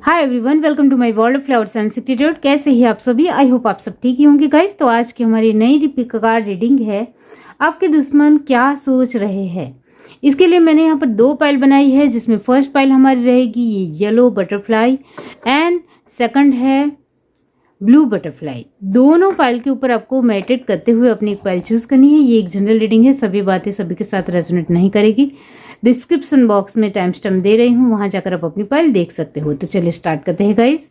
Hi everyone, welcome to my world of flowers and institute. कैसे ही आप सभी? आई होप आप सब ठीक ही होंगे गाइस। तो आज की हमारी नई दीपिका कार्ड रीडिंग है, आपके दुश्मन क्या सोच रहे हैं। इसके लिए मैंने यहाँ पर दो पाइल बनाई है, जिसमें फर्स्ट पाइल हमारी रहेगी ये येलो बटरफ्लाई एंड सेकंड है ब्लू बटरफ्लाई। दोनों पाइल के ऊपर आपको मेडिटेट करते हुए अपनी एक पाइल चूज करनी है। ये एक जनरल रीडिंग है, सभी बातें सभी के साथ रेजोनेट नहीं करेगी। डिस्क्रिप्शन बॉक्स में टाइम स्टैम्प दे रही हूँ, वहां जाकर आप अपनी फाइल देख सकते हो। तो चलिए स्टार्ट करते हैं गाइस।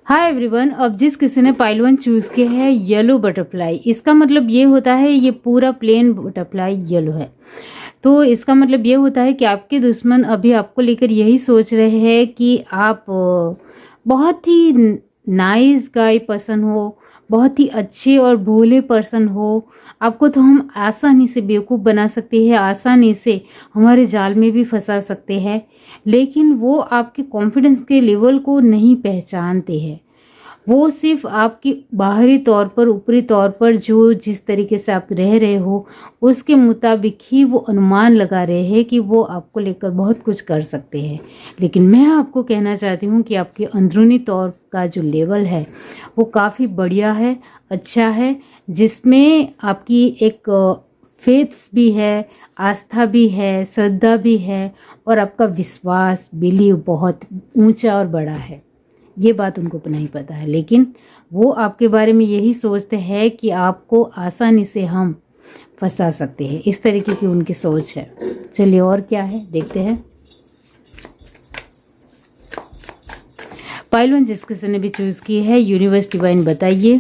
हाय एवरीवन, अब जिस किसी ने पाइल 1 चूज किया है येलो बटरफ्लाई, इसका मतलब ये होता है ये पूरा प्लेन बटरफ्लाई येलो है। तो इसका मतलब ये होता है कि आपके दुश्मन अभी आपको लेकर यही सोच रहे हैं कि आप बहुत ही नाइस गाय पर्सन हो, बहुत ही अच्छे और भोले पर्सन हो। आपको तो हम आसानी से बेवकूफ़ बना सकते हैं, आसानी से हमारे जाल में भी फंसा सकते हैं, लेकिन वो आपके कॉन्फिडेंस के लेवल को नहीं पहचानते हैं। वो सिर्फ आपकी बाहरी तौर पर, ऊपरी तौर पर जो जिस तरीके से आप रह रहे हो उसके मुताबिक ही वो अनुमान लगा रहे हैं कि वो आपको लेकर बहुत कुछ कर सकते हैं। लेकिन मैं आपको कहना चाहती हूँ कि आपके अंदरूनी तौर का जो लेवल है वो काफ़ी बढ़िया है, अच्छा है, जिसमें आपकी एक फेथ्स भी है, आस्था भी है, श्रद्धा भी है और आपका विश्वास, बिलीव बहुत ऊंचा और बड़ा है। ये बात उनको नहीं पता है, लेकिन वो आपके बारे में यही सोचते हैं कि आपको आसानी से हम फंसा सकते हैं। इस तरीके की उनकी सोच है। चलिए और क्या है देखते हैं। पाइल 1 जिस किसी ने भी चूज की है, यूनिवर्स डिवाइन बताइए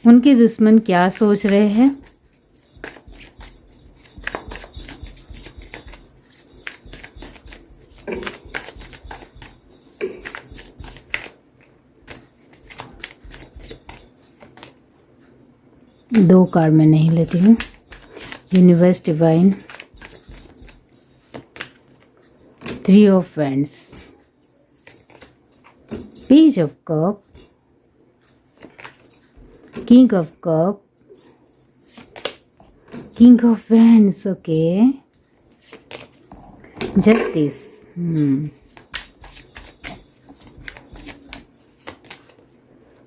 उनके दुश्मन क्या सोच रहे हैं। दो कार्ड मैं नहीं लेती हूँ। Universe divine, 3 of wands, page of cup, king of cup, king of wands, okay, justice,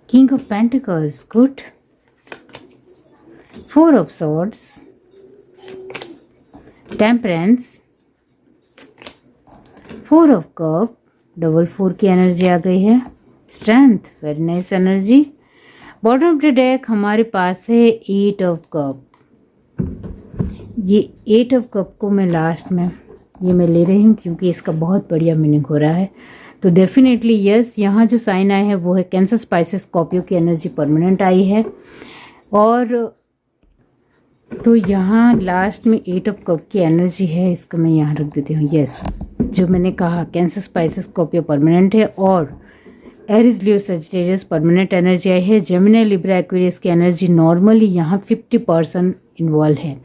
king of pentacles, good, 4 of swords, temperance, 4 of cup, double 4 की एनर्जी आ गई है, strength, very nice energy. Bottom of the deck हमारे पास है 8 of cup। ये 8 of cup को मैं last में ये मैं ले रही हूँ क्योंकि इसका बहुत बढ़िया मीनिंग हो रहा है। तो डेफिनेटली यस, यहाँ जो साइन आए हैं वो है कैंसर, स्पाइसेस, स्कॉर्पियो की एनर्जी परमानेंट आई है। और तो यहाँ लास्ट में 8 ऑफ कप की एनर्जी है, इसको मैं यहाँ रख देती हूँ। यस, जो मैंने कहा कैंसर, स्पाइसेस, स्कॉर्पियो परमानेंट है और एरिस, लियो, सजिटेरियस परमानेंट एनर्जी आई है। जेमिनी, लिब्रा, एक्वेरियस की एनर्जी नॉर्मली यहाँ 50% इन्वॉल्व है।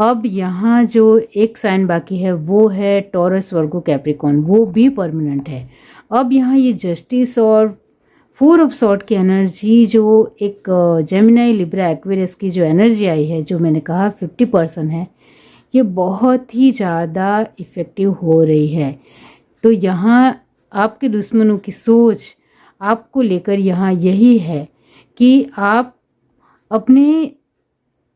अब यहाँ जो एक साइन बाकी है वो है टॉरस, वर्गो, कैप्रिकॉर्न, वो भी परमानेंट है। अब यहाँ ये जस्टिस और 4 ऑफ सॉर्ड की एनर्जी, जो एक जेमिनी, लिब्रा, एक्वेरियस की जो एनर्जी आई है, जो मैंने कहा 50% है, ये बहुत ही ज़्यादा इफ़ेक्टिव हो रही है। तो यहाँ आपके दुश्मनों की सोच आपको लेकर यहाँ यही है कि आप अपने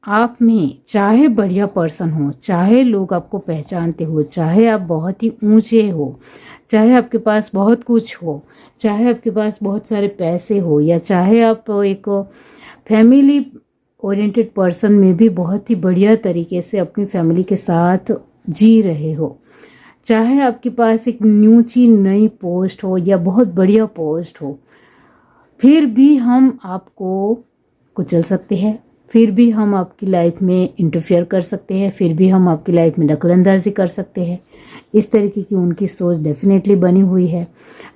आप में, चाहे बढ़िया पर्सन हो, चाहे लोग आपको पहचानते हो, चाहे आप बहुत ही ऊंचे हो, चाहे आपके पास बहुत कुछ हो, चाहे आपके पास बहुत सारे पैसे हो, या चाहे आप एक फैमिली ओरिएंटेड पर्सन में भी बहुत ही बढ़िया तरीके से अपनी फैमिली के साथ जी रहे हो, चाहे आपके पास एक ऊंची नई पोस्ट हो या बहुत बढ़िया पोस्ट हो, फिर भी हम आपको कुचल सकते हैं, फिर भी हम आपकी लाइफ में इंटरफेयर कर सकते हैं, फिर भी हम आपकी लाइफ में दखलंदाजी कर सकते हैं। इस तरीके की उनकी सोच डेफिनेटली बनी हुई है।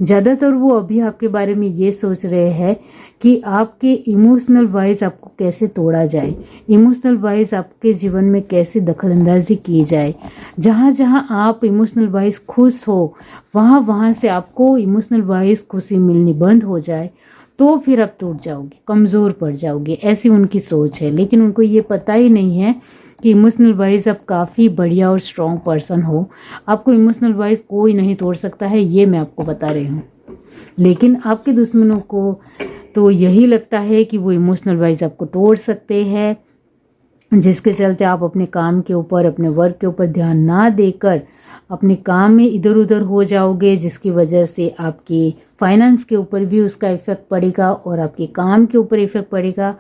ज़्यादातर वो अभी आपके बारे में ये सोच रहे हैं कि आपके इमोशनल वाइज आपको कैसे तोड़ा जाए, इमोशनल वाइज आपके जीवन में कैसे दखलंदाजी की जाए। जहाँ जहाँ आप इमोशनल वाइज खुश हो, वहाँ वहाँ से आपको इमोशनल वाइज खुशी मिलनी बंद हो जाए तो फिर आप टूट जाओगे, कमज़ोर पड़ जाओगे, ऐसी उनकी सोच है। लेकिन उनको ये पता ही नहीं है कि इमोशनल वाइज आप काफ़ी बढ़िया और स्ट्रॉन्ग पर्सन हो। आपको इमोशनल वाइज कोई नहीं तोड़ सकता है, ये मैं आपको बता रही हूँ। लेकिन आपके दुश्मनों को तो यही लगता है कि वो इमोशनल वाइज आपको तोड़ सकते हैं, जिसके चलते आप अपने काम के ऊपर, अपने वर्क के ऊपर ध्यान ना देकर अपने काम में इधर उधर हो जाओगे, जिसकी वजह से आपकी फाइनेंस के ऊपर भी उसका इफ़ेक्ट पड़ेगा और आपके काम के ऊपर इफ़ेक्ट पड़ेगा,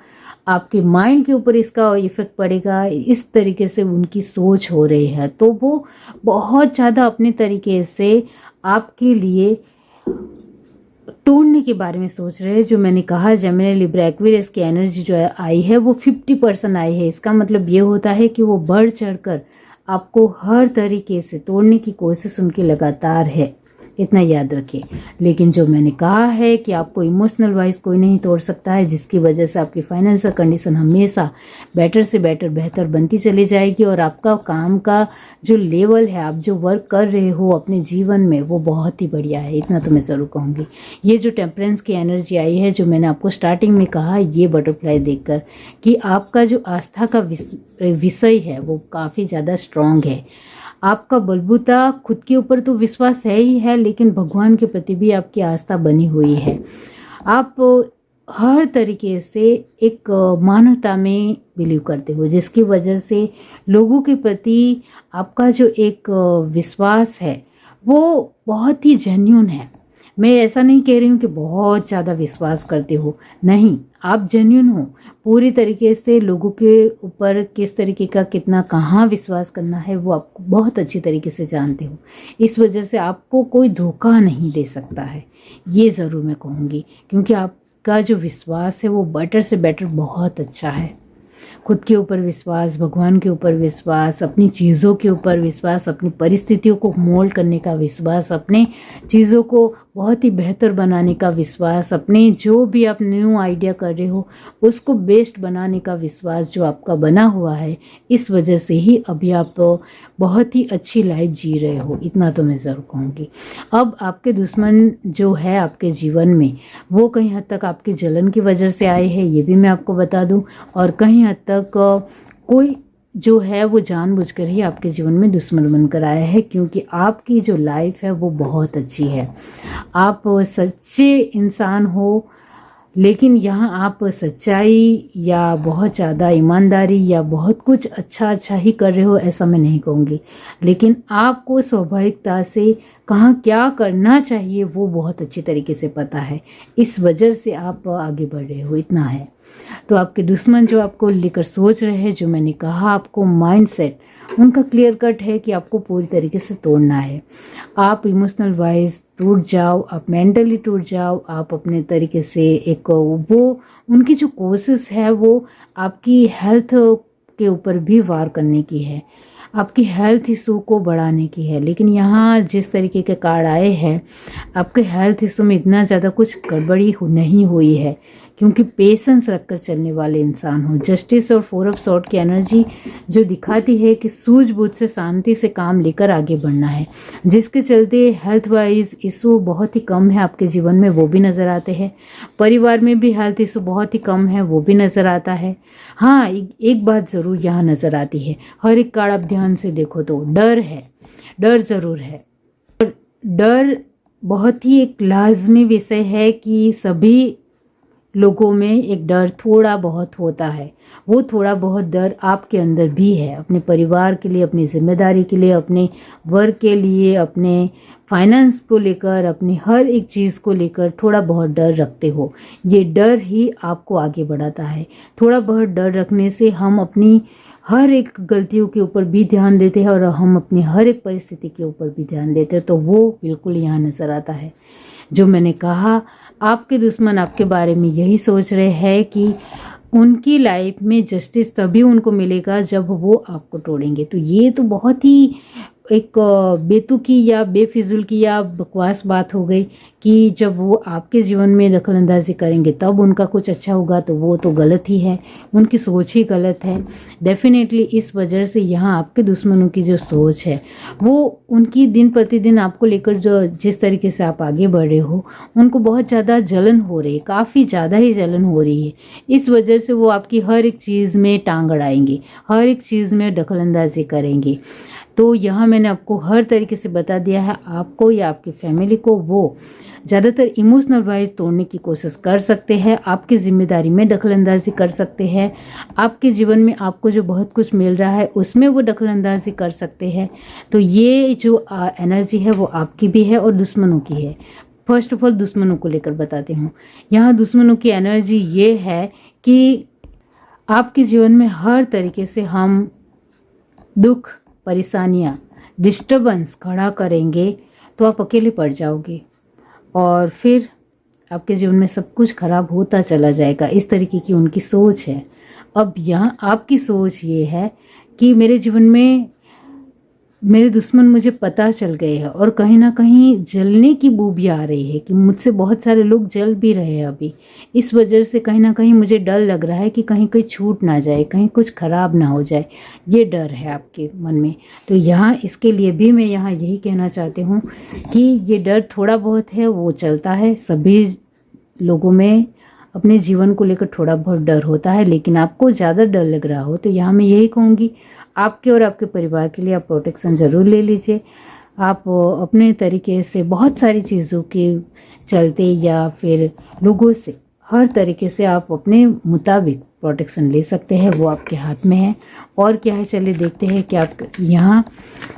आपके माइंड के ऊपर इसका इफ़ेक्ट पड़ेगा। इस तरीके से उनकी सोच हो रही है, तो वो बहुत ज़्यादा अपने तरीके से आपके लिए तोड़ने के बारे में सोच रहे हैं। जो मैंने कहा जेमिनी लिब्रा एक्वेरियस की एनर्जी जो है आई है वो 50% आई है। इसका मतलब ये होता है कि वो बढ़ चढ़कर आपको हर तरीके से तोड़ने की कोशिश उनकी लगातार है, इतना याद रखिए। लेकिन जो मैंने कहा है कि आपको इमोशनल वाइज कोई नहीं तोड़ सकता है, जिसकी वजह से आपकी फाइनेंशियल कंडीशन हमेशा बेटर से बेटर बेहतर बनती चली जाएगी और आपका काम का जो लेवल है, आप जो वर्क कर रहे हो अपने जीवन में, वो बहुत ही बढ़िया है, इतना तो मैं ज़रूर कहूँगी। ये जो टेम्परेंस की एनर्जी आई है, जो मैंने आपको स्टार्टिंग में कहा, ये बटरफ्लाई देखकर कि आपका जो आस्था का विषय है वो काफ़ी ज़्यादा स्ट्रॉन्ग है। आपका बलबूता खुद के ऊपर तो विश्वास है ही है, लेकिन भगवान के प्रति भी आपकी आस्था बनी हुई है। आप हर तरीके से एक मानवता में बिलीव करते हो, जिसकी वजह से लोगों के प्रति आपका जो एक विश्वास है वो बहुत ही जेन्युइन है। मैं ऐसा नहीं कह रही हूँ कि बहुत ज़्यादा विश्वास करते हो, नहीं, आप जेन्युइन हो। पूरी तरीके से लोगों के ऊपर किस तरीके का कितना कहाँ विश्वास करना है वो आप बहुत अच्छी तरीके से जानते हो। इस वजह से आपको कोई धोखा नहीं दे सकता है, ये ज़रूर मैं कहूँगी, क्योंकि आपका जो विश्वास है वो बेटर से बेटर बहुत अच्छा है। खुद के ऊपर विश्वास, भगवान के ऊपर विश्वास, अपनी चीज़ों के ऊपर विश्वास, अपनी परिस्थितियों को मोल्ड करने का विश्वास, अपने चीज़ों को बहुत ही बेहतर बनाने का विश्वास, अपने जो भी आप न्यू आइडिया कर रहे हो उसको बेस्ट बनाने का विश्वास जो आपका बना हुआ है, इस वजह से ही अभी आप बहुत ही अच्छी लाइफ जी रहे हो, इतना तो मैं ज़रूर कहूँगी। अब आपके दुश्मन जो है आपके जीवन में वो कहीं हद तक आपकी जलन की वजह से आए हैं, ये भी मैं आपको बता दूं, और कहीं हद तक कोई जो है वो जानबूझकर ही आपके जीवन में दुश्मन बनकर आया है, क्योंकि आपकी जो लाइफ है वो बहुत अच्छी है। आप सच्चे इंसान हो, लेकिन यहाँ आप सच्चाई या बहुत ज़्यादा ईमानदारी या बहुत कुछ अच्छा अच्छा ही कर रहे हो ऐसा मैं नहीं कहूँगी, लेकिन आपको स्वाभाविकता से कहाँ क्या करना चाहिए वो बहुत अच्छी तरीके से पता है, इस वजह से आप आगे बढ़ रहे हो, इतना है। तो आपके दुश्मन जो आपको लेकर सोच रहे हैं, जो मैंने कहा आपको माइंडसेट उनका क्लियर कट है कि आपको पूरी तरीके से तोड़ना है। आप इमोशनल वाइज टूट जाओ, आप मेंटली टूट जाओ, आप अपने तरीके से एक वो उनकी जो कोशिश है वो आपकी हेल्थ के ऊपर भी वार करने की है, आपकी हेल्थ इशू को बढ़ाने की है। लेकिन यहाँ जिस तरीके के कार्ड आए हैं, आपके हेल्थ इशू में इतना ज़्यादा कुछ गड़बड़ी नहीं हुई है, क्योंकि पेशेंस रखकर चलने वाले इंसान हो। जस्टिस और 4 ऑफ सॉर्ड की एनर्जी जो दिखाती है कि सूझबूझ से शांति से काम लेकर आगे बढ़ना है, जिसके चलते हेल्थ वाइज इशू बहुत ही कम है आपके जीवन में, वो भी नज़र आते हैं। परिवार में भी हेल्थ इशू बहुत ही कम है, वो भी नज़र आता है। हाँ, एक बात ज़रूर यहाँ नज़र आती है, हर एक कार्ड आप ध्यान से देखो तो डर है, डर ज़रूर है। डर बहुत ही एक लाजमी विषय है कि सभी लोगों में एक डर थोड़ा बहुत होता है। वो थोड़ा बहुत डर आपके अंदर भी है, अपने परिवार के लिए, अपनी जिम्मेदारी के लिए, अपने वर्क के लिए, अपने फाइनेंस को लेकर, अपनी हर एक चीज़ को लेकर थोड़ा बहुत डर रखते हो। ये डर ही आपको आगे बढ़ाता है। थोड़ा बहुत डर रखने से हम अपनी हर एक गलतियों के ऊपर भी ध्यान देते हैं और हम अपनी हर एक परिस्थिति के ऊपर भी ध्यान देते हैं, तो वो बिल्कुल यहाँ नज़र आता है। जो मैंने कहा, आपके दुश्मन आपके बारे में यही सोच रहे हैं कि उनकी लाइफ में जस्टिस तभी उनको मिलेगा जब वो आपको तोड़ेंगे। तो ये तो बहुत ही एक बेतुकी या बेफिजूल की या बकवास बात हो गई कि जब वो आपके जीवन में दखल अंदाजी करेंगे तब उनका कुछ अच्छा होगा, तो वो तो गलत ही है, उनकी सोच ही गलत है। डेफिनेटली इस वजह से यहाँ आपके दुश्मनों की जो सोच है वो उनकी दिन प्रतिदिन आपको लेकर जो जिस तरीके से आप आगे बढ़ रहे हो, उनको बहुत ज़्यादा जलन हो रही है, काफ़ी ज़्यादा ही जलन हो रही है। इस वजह से वो आपकी हर एक चीज़ में टांग अड़ाएंगे, हर एक चीज़ में दखल अंदाजी करेंगे। तो यहाँ मैंने आपको हर तरीके से बता दिया है, आपको या आपकी फैमिली को वो ज़्यादातर इमोशनल वाइज तोड़ने की कोशिश कर सकते हैं, आपकी जिम्मेदारी में दखल अंदाजी कर सकते हैं, आपके जीवन में आपको जो बहुत कुछ मिल रहा है उसमें वो दखल अंदाजी कर सकते हैं। तो ये जो एनर्जी है वो आपकी भी है और दुश्मनों की है। फर्स्ट ऑफ ऑल दुश्मनों को लेकर बताती हूँ। यहाँ दुश्मनों की एनर्जी ये है कि आपके जीवन में हर तरीके से हम दुख, परेशानियाँ, डिस्टर्बेंस खड़ा करेंगे तो आप अकेले पड़ जाओगे और फिर आपके जीवन में सब कुछ खराब होता चला जाएगा। इस तरीके की उनकी सोच है। अब यहाँ आपकी सोच ये है कि मेरे जीवन में मेरे दुश्मन मुझे पता चल गए हैं और कहीं ना कहीं जलने की बू भी आ रही है कि मुझसे बहुत सारे लोग जल भी रहे हैं अभी। इस वजह से कहीं ना कहीं मुझे डर लग रहा है कि कहीं कोई छूट ना जाए, कहीं कुछ खराब ना हो जाए, ये डर है आपके मन में। तो यहाँ इसके लिए भी मैं यहाँ यही कहना चाहती हूँ कि ये डर थोड़ा बहुत है, वो चलता है, सभी लोगों में अपने जीवन को लेकर थोड़ा बहुत डर होता है। लेकिन आपको ज़्यादा डर लग रहा हो तो यहाँ मैं यही कहूँगी, आपके और आपके परिवार के लिए आप प्रोटेक्शन ज़रूर ले लीजिए। आप अपने तरीके से बहुत सारी चीज़ों के चलते या फिर लोगों से हर तरीके से आप अपने मुताबिक प्रोटेक्शन ले सकते हैं, वो आपके हाथ में है। और क्या है, चलिए देखते हैं कि आप यहाँ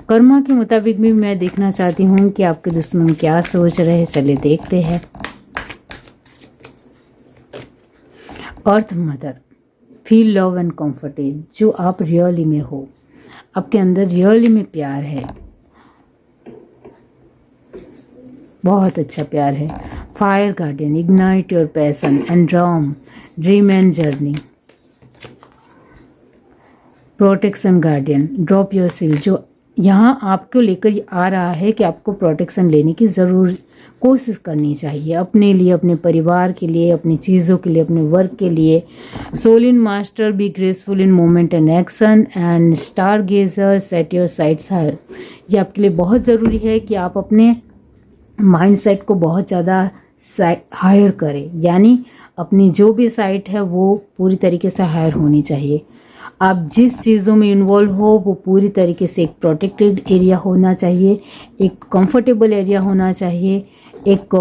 कर्मा के मुताबिक भी मैं देखना चाहती हूँ कि आपके दुश्मन क्या सोच रहे हैं। चलिए देखते हैं। Earth mother, feel love and comforted. जो आप रियली में हो, आपके अंदर रियली में प्यार है, बहुत अच्छा प्यार है। Fire guardian, ignite your passion and dream and journey. Protection guardian, drop your seal. जो यहाँ आपको लेकर आ रहा है कि आपको प्रोटेक्शन लेने की ज़रूर कोशिश करनी चाहिए, अपने लिए, अपने परिवार के लिए, अपनी चीज़ों के लिए, अपने वर्क के लिए। Soul in master, be graceful in moment and action and star gazer, set your sights higher. ये आपके लिए बहुत ज़रूरी है कि आप अपने माइंडसेट को बहुत ज़्यादा हायर करें, यानी अपनी जो भी साइट है वो पूरी तरीके से हायर होनी चाहिए। आप जिस चीज़ों में इन्वॉल्व हो वो पूरी तरीके से एक प्रोटेक्टेड एरिया होना चाहिए, एक कंफर्टेबल एरिया होना चाहिए, एक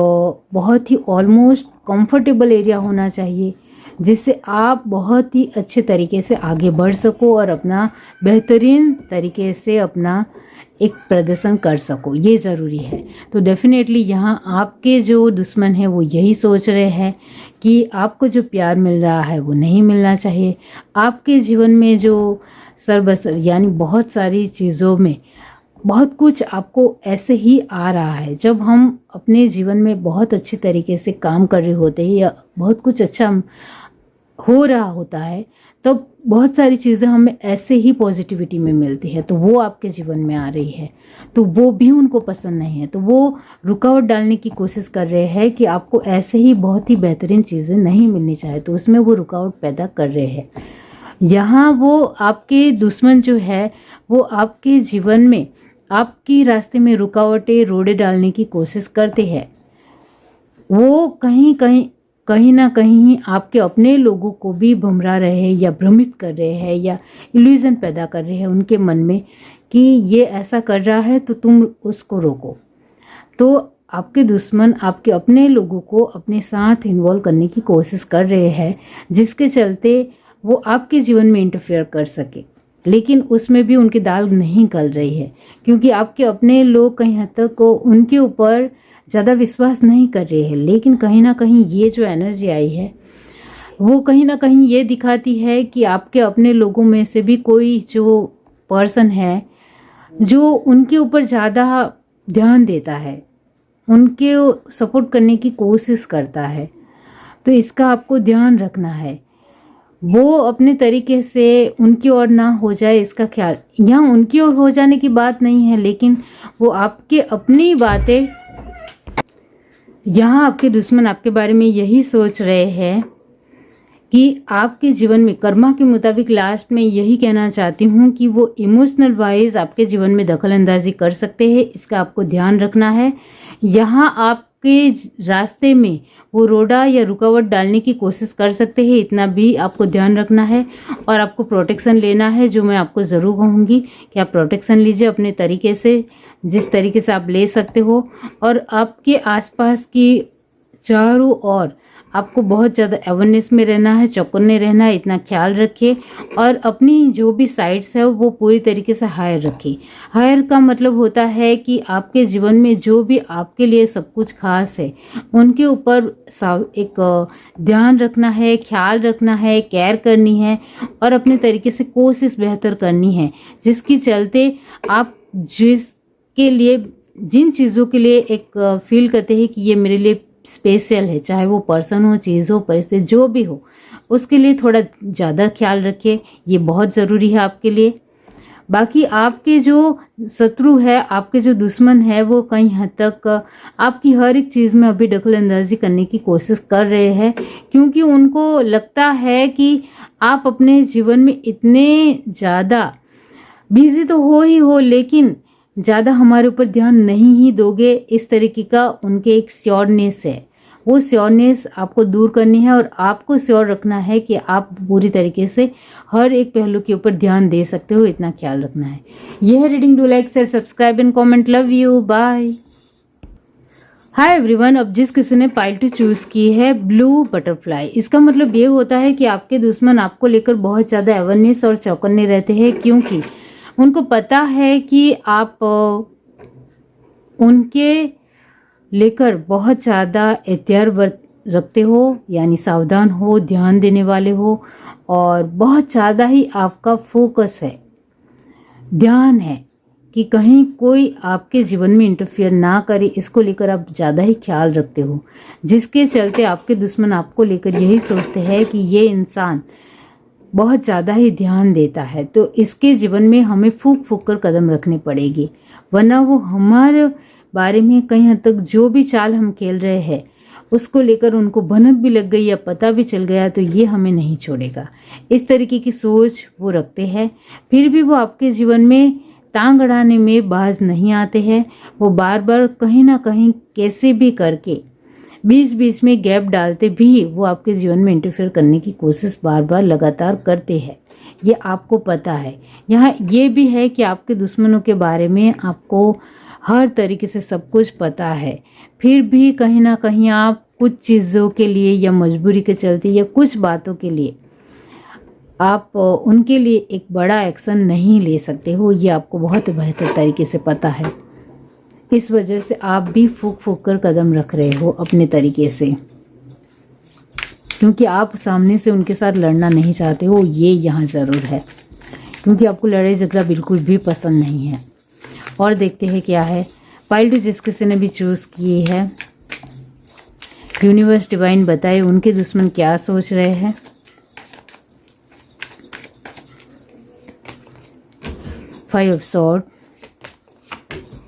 बहुत ही ऑलमोस्ट कंफर्टेबल एरिया होना चाहिए, जिससे आप बहुत ही अच्छे तरीके से आगे बढ़ सको और अपना बेहतरीन तरीके से अपना एक प्रदर्शन कर सको। ये ज़रूरी है। तो डेफिनेटली यहाँ आपके जो दुश्मन हैं वो यही सोच रहे हैं कि आपको जो प्यार मिल रहा है वो नहीं मिलना चाहिए। आपके जीवन में जो सरबसर यानी बहुत सारी चीज़ों में बहुत कुछ आपको ऐसे ही आ रहा है। जब हम अपने जीवन में बहुत अच्छे तरीके से काम कर रहे होते हैं या बहुत कुछ अच्छा हो रहा होता है, तब बहुत सारी चीज़ें हमें ऐसे ही पॉजिटिविटी में मिलती है, तो वो आपके जीवन में आ रही है तो वो भी उनको पसंद नहीं है, तो वो रुकावट डालने की कोशिश कर रहे हैं कि आपको ऐसे ही बहुत ही बेहतरीन चीज़ें नहीं मिलनी चाहिए, तो उसमें वो रुकावट पैदा कर रहे हैं। यहाँ वो आपके दुश्मन जो है वो आपके जीवन में, आपके रास्ते में रुकावटें, रोड़े डालने की कोशिश करते हैं। वो कहीं ना कहीं आपके अपने लोगों को भी भुमरा रहे हैं या भ्रमित कर रहे हैं या इल्यूजन पैदा कर रहे हैं उनके मन में कि ये ऐसा कर रहा है तो तुम उसको रोको। तो आपके दुश्मन आपके अपने लोगों को अपने साथ इन्वॉल्व करने की कोशिश कर रहे हैं, जिसके चलते वो आपके जीवन में इंटरफेयर कर सके, लेकिन उसमें भी उनकी दाल नहीं गल रही है, क्योंकि आपके अपने लोग कहीं हद तक उनके ऊपर ज़्यादा विश्वास नहीं कर रहे हैं। लेकिन कहीं ना कहीं ये जो एनर्जी आई है वो कहीं ना कहीं ये दिखाती है कि आपके अपने लोगों में से भी कोई जो पर्सन है जो उनके ऊपर ज़्यादा ध्यान देता है, उनके सपोर्ट करने की कोशिश करता है। तो इसका आपको ध्यान रखना है। वो अपने तरीके से उनकी ओर ना हो जाए इसका ख्याल। यहाँ उनकी ओर हो जाने की बात नहीं है, लेकिन वो आपके अपनी बातें, यहाँ आपके दुश्मन आपके बारे में यही सोच रहे हैं कि आपके जीवन में कर्मा के मुताबिक लास्ट में यही कहना चाहती हूँ कि वो इमोशनल वाइज आपके जीवन में दखल अंदाजी कर सकते हैं। इसका आपको ध्यान रखना है। यहाँ आपके रास्ते में वो रोड़ा या रुकावट डालने की कोशिश कर सकते हैं, इतना भी आपको ध्यान रखना है। और आपको प्रोटेक्शन लेना है, जो मैं आपको ज़रूर कहूँगी कि आप प्रोटेक्शन लीजिए अपने तरीके से, जिस तरीके से आप ले सकते हो। और आपके आसपास की चारों ओर आपको बहुत ज़्यादा अवेयरनेस में रहना है, चौकन्ने रहना है, इतना ख्याल रखिए। और अपनी जो भी साइड्स है वो पूरी तरीके से हायर रखिए। हायर का मतलब होता है कि आपके जीवन में जो भी आपके लिए सब कुछ खास है उनके ऊपर एक ध्यान रखना है, ख्याल रखना है, केयर करनी है और अपने तरीके से कोशिश बेहतर करनी है, जिसकी चलते आप जिसके लिए जिन चीज़ों के लिए एक फील करते हैं कि ये मेरे लिए स्पेशल है, चाहे वो पर्सन हो, चीज़ हो, परिस्थिति जो भी हो, उसके लिए थोड़ा ज़्यादा ख्याल रखिए। ये बहुत ज़रूरी है आपके लिए। बाकी आपके जो शत्रु है, आपके जो दुश्मन है, वो कई हद तक आपकी हर एक चीज़ में अभी दखल अंदाजी करने की कोशिश कर रहे हैं, क्योंकि उनको लगता है कि आप अपने जीवन में इतने ज़्यादा बिजी तो हो ही हो, लेकिन ज़्यादा हमारे ऊपर ध्यान नहीं ही दोगे, इस तरीके का उनके एक श्योरनेस है। वो श्योरनेस आपको दूर करनी है और आपको श्योर रखना है कि आप पूरी तरीके से हर एक पहलू के ऊपर ध्यान दे सकते हो, इतना ख्याल रखना है। यह reading, do like, share, subscribe and comment. Love you, bye. Hi everyone. अब जिस किसी ने पाइल टू चूज की है ब्लू बटरफ्लाई, इसका मतलब ये होता है कि आपके दुश्मन आपको लेकर बहुत ज़्यादा अवेयरनेस और चौकन्ने रहते हैं, क्योंकि उनको पता है कि आप उनके लेकर बहुत ज़्यादा एहतियात रखते हो, यानी सावधान हो, ध्यान देने वाले हो और बहुत ज़्यादा ही आपका फोकस है, ध्यान है कि कहीं कोई आपके जीवन में इंटरफियर ना करे। इसको लेकर आप ज़्यादा ही ख्याल रखते हो, जिसके चलते आपके दुश्मन आपको लेकर यही सोचते हैं कि ये इंसान बहुत ज़्यादा ही ध्यान देता है, तो इसके जीवन में हमें फूंक फूंक कर कदम रखने पड़ेगी, वरना वो हमारे बारे में कहीं हद तक जो भी चाल हम खेल रहे हैं उसको लेकर उनको भनक भी लग गई या पता भी चल गया तो ये हमें नहीं छोड़ेगा। इस तरीके की सोच वो रखते हैं। फिर भी वो आपके जीवन में टांग अड़ाने में बाज नहीं आते हैं। वो बार बार कहीं ना कहीं कैसे भी करके बीच बीच में गैप डालते भी वो आपके जीवन में इंटरफेयर करने की कोशिश बार बार लगातार करते हैं, ये आपको पता है। यहाँ ये भी है कि आपके दुश्मनों के बारे में आपको हर तरीके से सब कुछ पता है, फिर भी कहीं ना कहीं आप कुछ चीज़ों के लिए या मजबूरी के चलते या कुछ बातों के लिए आप उनके लिए एक बड़ा एक्शन नहीं ले सकते हो, ये आपको बहुत बेहतर तरीके से पता है। इस वजह से आप भी फूंक फूंक कर कदम रख रहे हो अपने तरीके से, क्योंकि आप सामने से उनके साथ लड़ना नहीं चाहते हो, ये यहाँ ज़रूर है, क्योंकि आपको लड़ाई झगड़ा बिल्कुल भी पसंद नहीं है। और देखते हैं क्या है पाइल टू जिस किसी ने भी चूज़ किए है। यूनिवर्स डिवाइन बताए उनके दुश्मन क्या सोच रहे हैं। फाइव ऑफ सॉर्ड,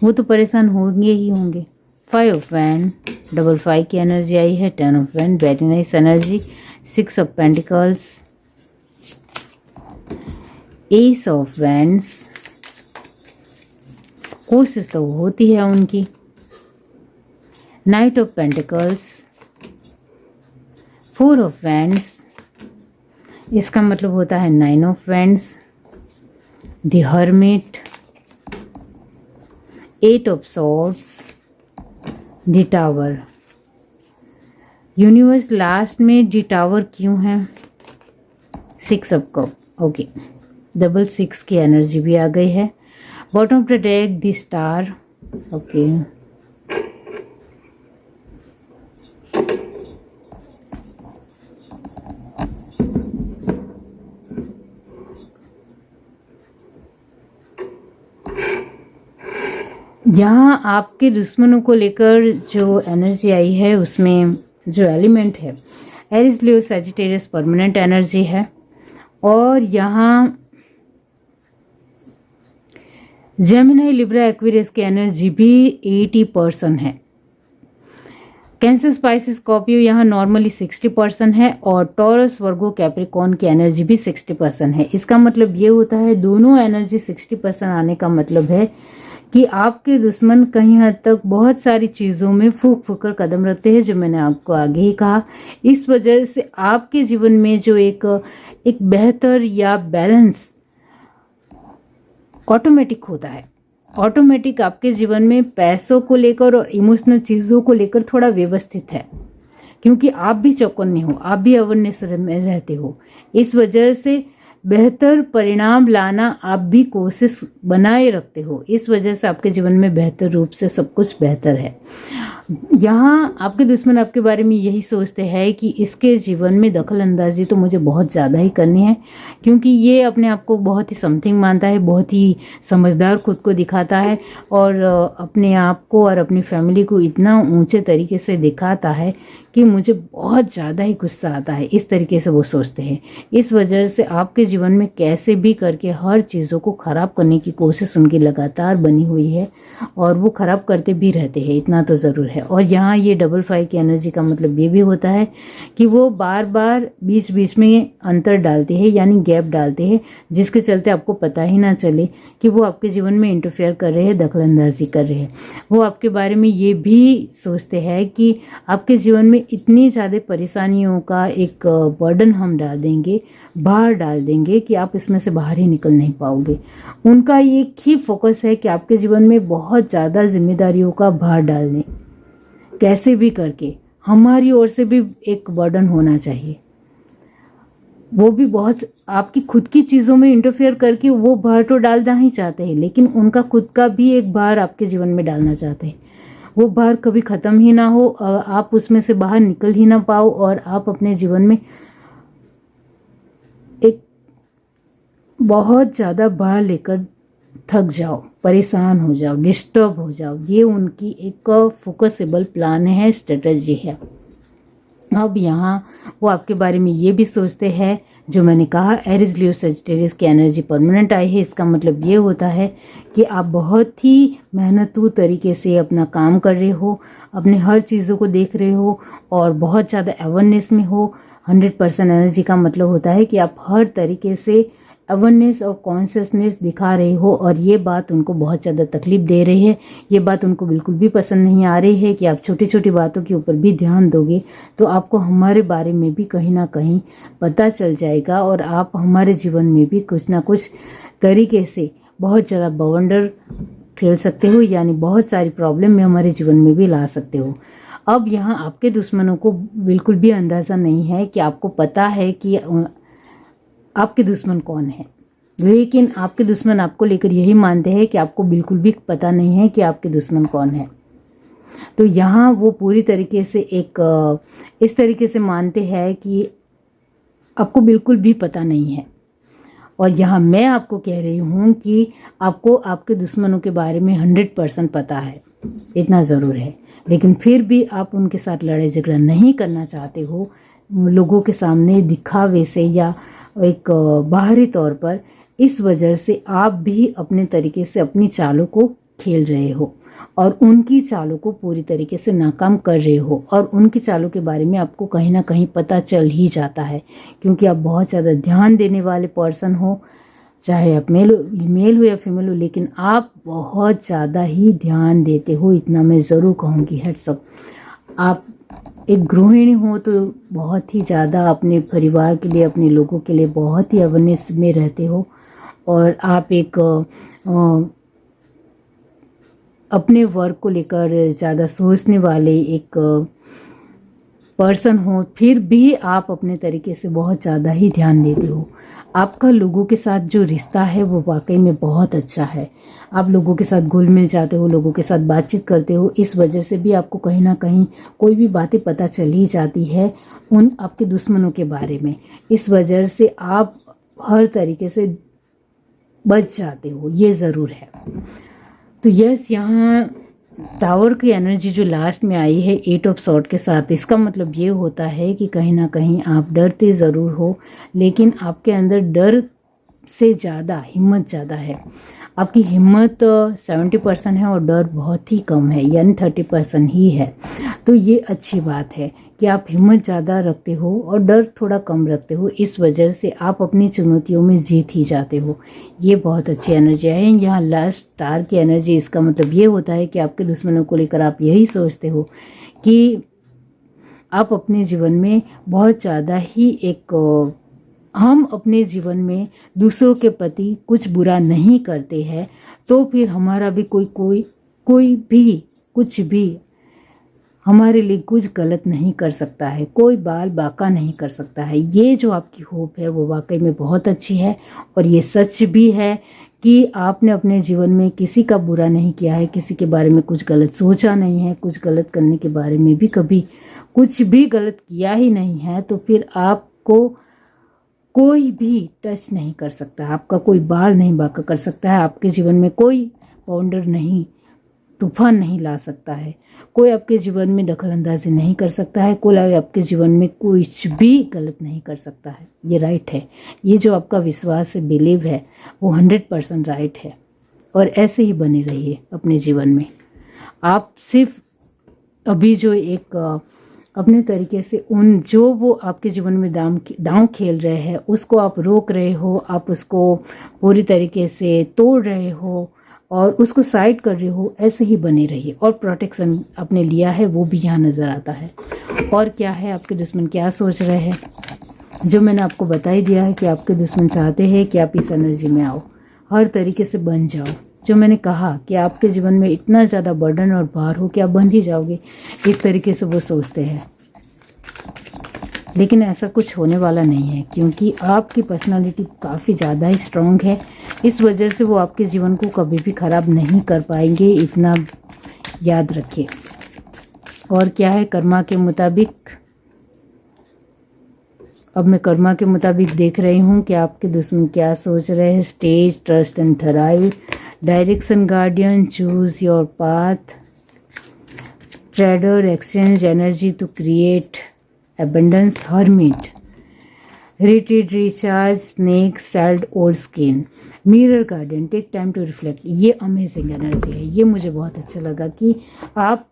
वो तो परेशान होंगे ही होंगे। Five of wand, double five की एनर्जी आई है। Ten of wand, very nice energy. Six of pentacles, ace of wands, कोशिश तो होती है उनकी। Knight of pentacles, four of wands, इसका मतलब होता है nine of wands. The hermit, eight of swords, the tower. Universe last में द टावर क्यों है? Six of cup, okay, double six की एनर्जी भी आ गई है। Bottom of the deck the star, okay. यहाँ आपके दुश्मनों को लेकर जो एनर्जी आई है उसमें जो एलिमेंट है Aries Leo Sagittarius permanent energy है। और यहाँ जेमिनी, लिब्रा, एक्वेरियस की एनर्जी भी 80% है। कैंसर, स्पाइसिस, स्कॉर्पियो यहाँ नॉर्मली 60% है और टॉरस, वर्गो, कैप्रिकॉर्न की एनर्जी भी 60% है। इसका मतलब ये होता है दोनों एनर्जी 60% आने का मतलब है कि आपके दुश्मन कहीं हद तक बहुत सारी चीज़ों में फूक फूक कर कदम रखते हैं, जो मैंने आपको आगे ही कहा। इस वजह से आपके जीवन में जो एक बेहतर या बैलेंस ऑटोमेटिक होता है। ऑटोमेटिक आपके जीवन में पैसों को लेकर और इमोशनल चीज़ों को लेकर थोड़ा व्यवस्थित है, क्योंकि आप भी चौकन्ने हो, आप भी अवेयरनेस में रहते हो। इस वजह से बेहतर परिणाम लाना आप भी कोशिश बनाए रखते हो। इस वजह से आपके जीवन में बेहतर रूप से सब कुछ बेहतर है। यहाँ आपके दुश्मन आपके बारे में यही सोचते हैं कि इसके जीवन में दखल अंदाजी तो मुझे बहुत ज़्यादा ही करनी है, क्योंकि ये अपने आप को बहुत ही समथिंग मानता है, बहुत ही समझदार खुद को दिखाता है और अपने आप को और अपनी फैमिली को इतना ऊंचे तरीके से दिखाता है कि मुझे बहुत ज़्यादा ही गुस्सा आता है। इस तरीके से वो सोचते हैं। इस वजह से आपके जीवन में कैसे भी करके हर चीज़ों को ख़राब करने की कोशिश उनकी लगातार बनी हुई है और वो ख़राब करते भी रहते हैं, इतना तो ज़रूर है। और यहाँ ये 5 की एनर्जी का मतलब ये भी होता है कि वो बार बार बीच बीच में अंतर डालते हैं, यानी गैप डालते हैं, जिसके चलते आपको पता ही ना चले कि वो आपके जीवन में इंटरफेयर कर रहे हैं, दखल अंदाजी कर रहे हैं। वो आपके बारे में ये भी सोचते हैं कि आपके जीवन में इतनी ज़्यादा परेशानियों का एक बर्डन हम डाल देंगे, बाहर डाल देंगे कि आप इसमें से बाहर ही निकल नहीं पाओगे। उनका एक ही फोकस है कि आपके जीवन में बहुत ज़्यादा जिम्मेदारियों का भार डालने, कैसे भी करके हमारी ओर से भी एक बर्डन होना चाहिए। वो भी बहुत आपकी खुद की चीज़ों में इंटरफेयर करके वो भार तो डालना ही चाहते हैं, लेकिन उनका खुद का भी एक भार आपके जीवन में डालना चाहते हैं। वो भार कभी ख़त्म ही ना हो, आप उसमें से बाहर निकल ही ना पाओ और आप अपने जीवन में एक बहुत ज़्यादा भार लेकर थक जाओ, परेशान हो जाओ, डिस्टर्ब हो जाओ। ये उनकी एक फोकसेबल प्लान है, स्ट्रेटजी है। अब यहाँ वो आपके बारे में ये भी सोचते हैं, जो मैंने कहा एरिस, लियो, सजिटेरियस की एनर्जी परमानेंट आई है। इसका मतलब ये होता है कि आप बहुत ही मेहनतू तरीके से अपना काम कर रहे हो, अपने हर चीज़ों को देख रहे हो और बहुत ज़्यादा अवेयरनेस में हो। 100% एनर्जी का मतलब होता है कि आप हर तरीके से अवेयरनेस और कॉन्शियसनेस दिखा रहे हो और ये बात उनको बहुत ज़्यादा तकलीफ दे रही है। ये बात उनको बिल्कुल भी पसंद नहीं आ रही है कि आप छोटी छोटी बातों के ऊपर भी ध्यान दोगे तो आपको हमारे बारे में भी कहीं ना कहीं पता चल जाएगा और आप हमारे जीवन में भी कुछ ना कुछ तरीके से बहुत ज़्यादा बवंडर खेल सकते हो, यानी बहुत सारी प्रॉब्लम में हमारे जीवन में भी ला सकते हो। अब यहाँ आपके दुश्मनों को बिल्कुल भी अंदाज़ा नहीं है कि आपको पता है कि आपके दुश्मन कौन है, लेकिन आपके दुश्मन आपको लेकर यही मानते हैं कि आपको बिल्कुल भी पता नहीं है कि आपके दुश्मन कौन है। तो यहाँ वो पूरी तरीके से इस तरीके से मानते हैं कि आपको बिल्कुल भी पता नहीं है। और यहाँ मैं आपको कह रही हूँ कि आपको आपके दुश्मनों के बारे में 100% पता है, इतना ज़रूर है, लेकिन फिर भी आप उनके साथ लड़ाई झगड़ा नहीं करना चाहते हो, लोगों के सामने दिखावे से या एक बाहरी तौर पर। इस वजह से आप भी अपने तरीके से अपनी चालों को खेल रहे हो और उनकी चालों को पूरी तरीके से नाकाम कर रहे हो और उनकी चालों के बारे में आपको कहीं ना कहीं पता चल ही जाता है, क्योंकि आप बहुत ज़्यादा ध्यान देने वाले पर्सन हो, चाहे आप मेल हो या फीमेल हो, लेकिन आप बहुत ज़्यादा ही ध्यान देते हो, इतना मैं ज़रूर कहूँगी। Heads up. आप एक गृहिणी हो तो बहुत ही ज़्यादा अपने परिवार के लिए, अपने लोगों के लिए बहुत ही अवेयरनेस में रहते हो और आप एक अपने वर्क को लेकर ज़्यादा सोचने वाले एक पर्सन हो, फिर भी आप अपने तरीके से बहुत ज़्यादा ही ध्यान देते हो। आपका लोगों के साथ जो रिश्ता है वो वाकई में बहुत अच्छा है। आप लोगों के साथ घुल मिल जाते हो, लोगों के साथ बातचीत करते हो, इस वजह से भी आपको कहीं ना कहीं कोई भी बातें पता चल ही जाती है उन आपके दुश्मनों के बारे में। इस वजह से आप हर तरीके से बच जाते हो, ये ज़रूर है। तो यस, यहाँ टावर की एनर्जी जो लास्ट में आई है 8 ऑफ सॉर्ड के साथ, इसका मतलब ये होता है कि कहीं ना कहीं आप डरते ज़रूर हो, लेकिन आपके अंदर डर से ज़्यादा हिम्मत ज़्यादा है। आपकी हिम्मत 70% है और डर बहुत ही कम है, यानी 30% ही है। तो ये अच्छी बात है कि आप हिम्मत ज़्यादा रखते हो और डर थोड़ा कम रखते हो। इस वजह से आप अपनी चुनौतियों में जीत ही जाते हो। ये बहुत अच्छी एनर्जी है। यहाँ लास्ट स्टार की एनर्जी, इसका मतलब ये होता है कि आपके दुश्मनों को लेकर आप यही सोचते हो कि आप अपने जीवन में बहुत ज़्यादा ही हम अपने जीवन में दूसरों के प्रति कुछ बुरा नहीं करते हैं, तो फिर हमारा भी कोई भी कुछ भी हमारे लिए कुछ गलत नहीं कर सकता है, कोई बाल बाका नहीं कर सकता है। ये जो आपकी होप है वो वाकई में बहुत अच्छी है। और ये सच भी है कि आपने अपने जीवन में किसी का बुरा नहीं किया है, किसी के बारे में कुछ गलत सोचा नहीं है, कुछ गलत करने के बारे में भी कभी कुछ भी गलत किया ही नहीं है। तो फिर आपको कोई भी टच नहीं कर सकता, आपका कोई बाल नहीं बांका कर सकता है, आपके जीवन में कोई बाउंडर नहीं, तूफान नहीं ला सकता है, कोई आपके जीवन में दखलंदाजी नहीं कर सकता है, कोई आपके जीवन में कुछ भी गलत नहीं कर सकता है। ये राइट है। ये जो आपका विश्वास है, बिलीव है, वो 100% राइट है। और ऐसे ही बने रहिए अपने जीवन में। आप सिर्फ अभी जो एक अपने तरीके से जो वो आपके जीवन में दांव खेल रहे हैं उसको आप रोक रहे हो, आप उसको पूरी तरीके से तोड़ रहे हो और उसको साइड कर रहे हो। ऐसे ही बने रहिए। और प्रोटेक्शन आपने लिया है वो भी यहाँ नज़र आता है। और क्या है, आपके दुश्मन क्या सोच रहे हैं, जो मैंने आपको बता ही दिया है कि आपके दुश्मन चाहते हैं कि आप इस एनर्जी में आओ, हर तरीके से बन जाओ। जो मैंने कहा कि आपके जीवन में इतना ज़्यादा बर्डन और भार हो कि आप बंध ही जाओगे, इस तरीके से वो सोचते हैं। लेकिन ऐसा कुछ होने वाला नहीं है, क्योंकि आपकी पर्सनालिटी काफ़ी ज़्यादा ही स्ट्रॉन्ग है। इस वजह से वो आपके जीवन को कभी भी ख़राब नहीं कर पाएंगे, इतना याद रखिए। और क्या है, कर्मा के मुताबिक, अब मैं कर्मा के मुताबिक देख रही हूँ कि आपके दुश्मन क्या सोच रहे हैं। Stage, trust and thrive, direction guardian, choose your path, trader, exchange energy to create abundance, hermit, retreat, recharge, snake, salt, old skin, mirror garden, take time to reflect। ये अमेजिंग एनर्जी है। ये मुझे बहुत अच्छा लगा कि आप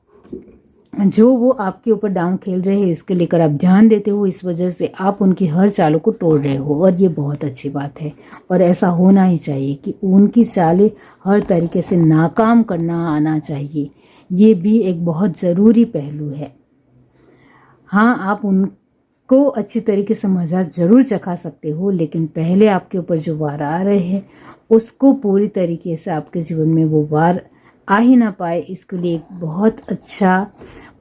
जो वो आपके ऊपर डाउन खेल रहे हैं इसके लेकर आप ध्यान देते हो, इस वजह से आप उनकी हर चालों को तोड़ रहे हो। और ये बहुत अच्छी बात है और ऐसा होना ही चाहिए कि उनकी चालें हर तरीके से नाकाम करना आना चाहिए। ये भी एक बहुत ज़रूरी पहलू है। हाँ, आप उनको अच्छी तरीके से मज़ा ज़रूर चखा सकते हो, लेकिन पहले आपके ऊपर जो वार आ रहे हैं उसको पूरी तरीके से आपके जीवन में वो वार आ ही ना पाए, इसके लिए एक बहुत अच्छा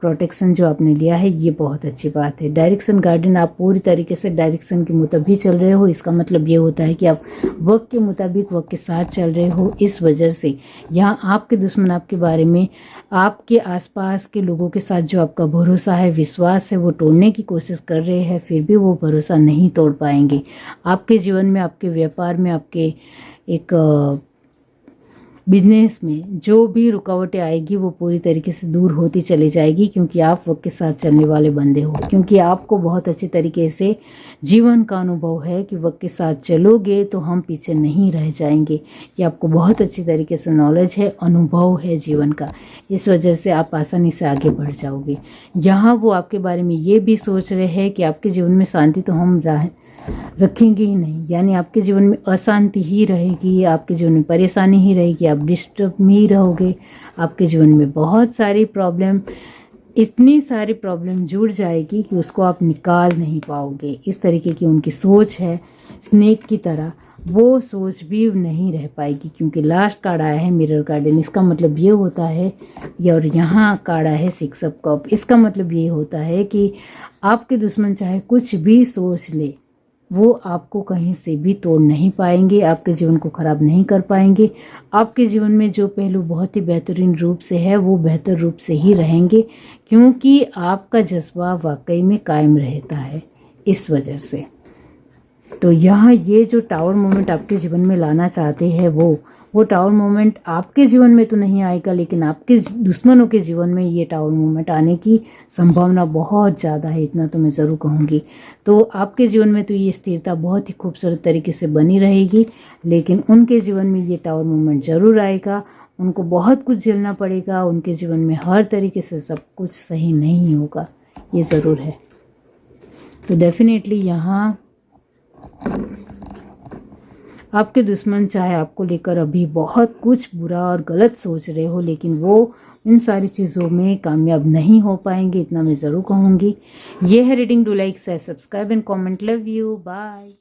प्रोटेक्शन जो आपने लिया है, ये बहुत अच्छी बात है। डायरेक्शन गार्डन, आप पूरी तरीके से डायरेक्शन के मुताबिक चल रहे हो। इसका मतलब ये होता है कि आप वक्त के मुताबिक वक्त के साथ चल रहे हो। इस वजह से यहाँ आपके दुश्मन आपके बारे में, आपके आसपास के लोगों के साथ जो आपका भरोसा है, विश्वास है, वो तोड़ने की कोशिश कर रहे हैं, फिर भी वो भरोसा नहीं तोड़ पाएंगे। आपके जीवन में, आपके व्यापार में, आपके एक बिजनेस में जो भी रुकावटें आएगी वो पूरी तरीके से दूर होती चली जाएगी, क्योंकि आप वक्त के साथ चलने वाले बंदे हो। क्योंकि आपको बहुत अच्छी तरीके से जीवन का अनुभव है कि वक्त के साथ चलोगे तो हम पीछे नहीं रह जाएंगे। ये आपको बहुत अच्छी तरीके से नॉलेज है, अनुभव है जीवन का। इस वजह से आप आसानी से आगे बढ़ जाओगे। जहाँ वो आपके बारे में ये भी सोच रहे हैं कि आपके जीवन में शांति तो हम रखेंगे ही नहीं, यानी आपके जीवन में अशांति ही रहेगी, आपके जीवन में परेशानी ही रहेगी, आप डिस्टर्ब में ही रहोगे। आपके जीवन में बहुत सारी प्रॉब्लम, इतनी सारी प्रॉब्लम जुड़ जाएगी कि उसको आप निकाल नहीं पाओगे। इस तरीके की उनकी सोच है, स्नेक की तरह वो सोच भी नहीं रह पाएगी। क्योंकि लास्ट कार्ड आया है मिरर गार्डन, इसका मतलब ये होता है, और यहाँ कार्ड आया है 6 ऑफ कप, इसका मतलब ये होता है कि आपके दुश्मन चाहे कुछ भी सोच ले, वो आपको कहीं से भी तोड़ नहीं पाएंगे, आपके जीवन को ख़राब नहीं कर पाएंगे। आपके जीवन में जो पहलू बहुत ही बेहतरीन रूप से है वो बेहतर रूप से ही रहेंगे, क्योंकि आपका जज्बा वाकई में कायम रहता है। इस वजह से तो यहाँ ये जो टावर मोमेंट आपके जीवन में लाना चाहते हैं वो टावर मोमेंट आपके जीवन में तो नहीं आएगा, लेकिन आपके दुश्मनों के जीवन में ये टावर मोमेंट आने की संभावना बहुत ज़्यादा है, इतना तो मैं ज़रूर कहूँगी। तो आपके जीवन में तो ये स्थिरता बहुत ही खूबसूरत तरीके से बनी रहेगी, लेकिन उनके जीवन में ये टावर मोमेंट ज़रूर आएगा। उनको बहुत कुछ झेलना पड़ेगा, उनके जीवन में हर तरीके से सब कुछ सही नहीं होगा, ये ज़रूर है। तो डेफिनेटली यहाँ आपके दुश्मन चाहे आपको लेकर अभी बहुत कुछ बुरा और गलत सोच रहे हो, लेकिन वो इन सारी चीज़ों में कामयाब नहीं हो पाएंगे, इतना मैं ज़रूर कहूँगी। ये है reading. Do like, share, subscribe and comment. Love you, bye.